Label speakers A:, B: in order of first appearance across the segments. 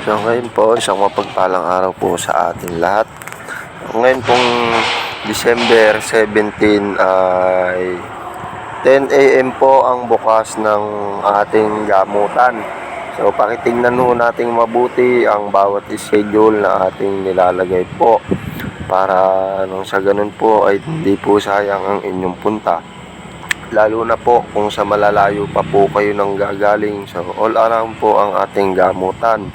A: So ngayon po, isang mapagpalang araw po sa ating lahat. Ngayon pong December 17 ay 10 AM po ang bukas ng ating gamutan. So pakitingnan ho nating mabuti ang bawat schedule na ating nilalagay po para nung sa ganun po ay hindi po sayang ang inyong punta. Lalo na po kung sa malalayo pa po kayo nang gagaling. So all around po ang ating gamutan.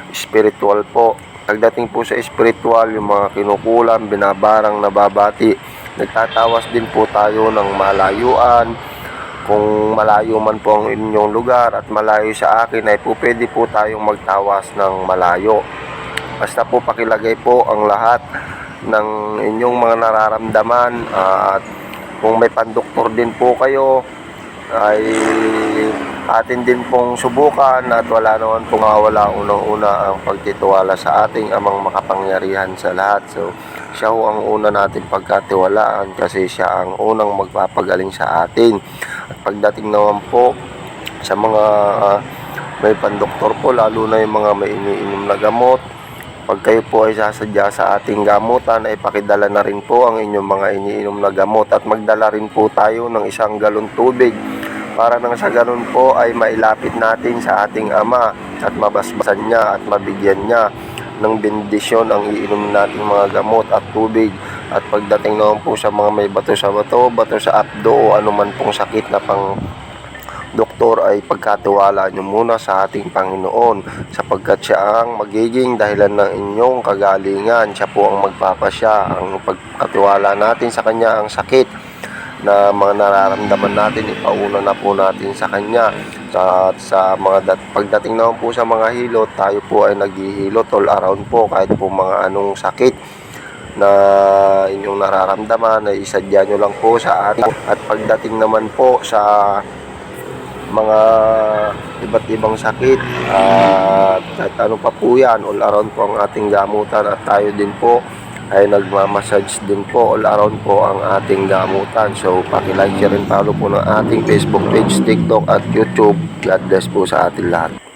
A: Spiritual po. Pagdating po sa spiritual, yung mga kinukulam, binabarang, nababati, nagtatawas din po tayo ng malayuan. Kung malayo man po ang inyong lugar at malayo sa akin, ay po pwede po tayong magtawas ng malayo. Basta po pakilagay po ang lahat ng inyong mga nararamdaman at kung may pandoktor din po kayo ay atin din pong subukan at wala naman pong mawala unang-una ang pagtitiwala sa ating amang makapangyarihan sa lahat. So siya ho ang una natin pagkatiwalaan kasi siya ang unang magpapagaling sa atin. At pagdating naman po sa mga may pandoktor po, lalo na yung mga may iniinom na gamot, pag kayo po ay sasadya sa ating gamutan ay pakidala na rin po ang inyong mga iniinom na gamot at magdala rin po tayo ng 1 galon tubig para nang sa ganun po ay mailapit natin sa ating Ama at mabasbasan niya at mabigyan niya ng bendisyon ang iinom nating mga gamot at tubig. At pagdating naman po sa mga may bato sa bato, bato sa apdo o anuman pong sakit na pang doktor ay pagkatiwala nyo muna sa ating Panginoon sapagkat siya ang magiging dahilan ng inyong kagalingan. Siya po ang magpapasya. Ang pagkatiwala natin sa Kanya ang sakit na mga nararamdaman natin, ipauna na po natin sa Kanya. At sa mga pagdating naman po sa mga hilot, tayo po ay naghihilot all around po kahit po mga anong sakit na inyong nararamdaman ay isadya nyo lang po sa ating. At pagdating naman po sa mga iba't ibang sakit at ano pa po yan, all around po ang ating gamutan at tayo din po ay nagmamassage din po, all around po ang ating gamutan. So paki-like, share and follow po ng ating Facebook page, TikTok at YouTube. God bless po sa ating lahat.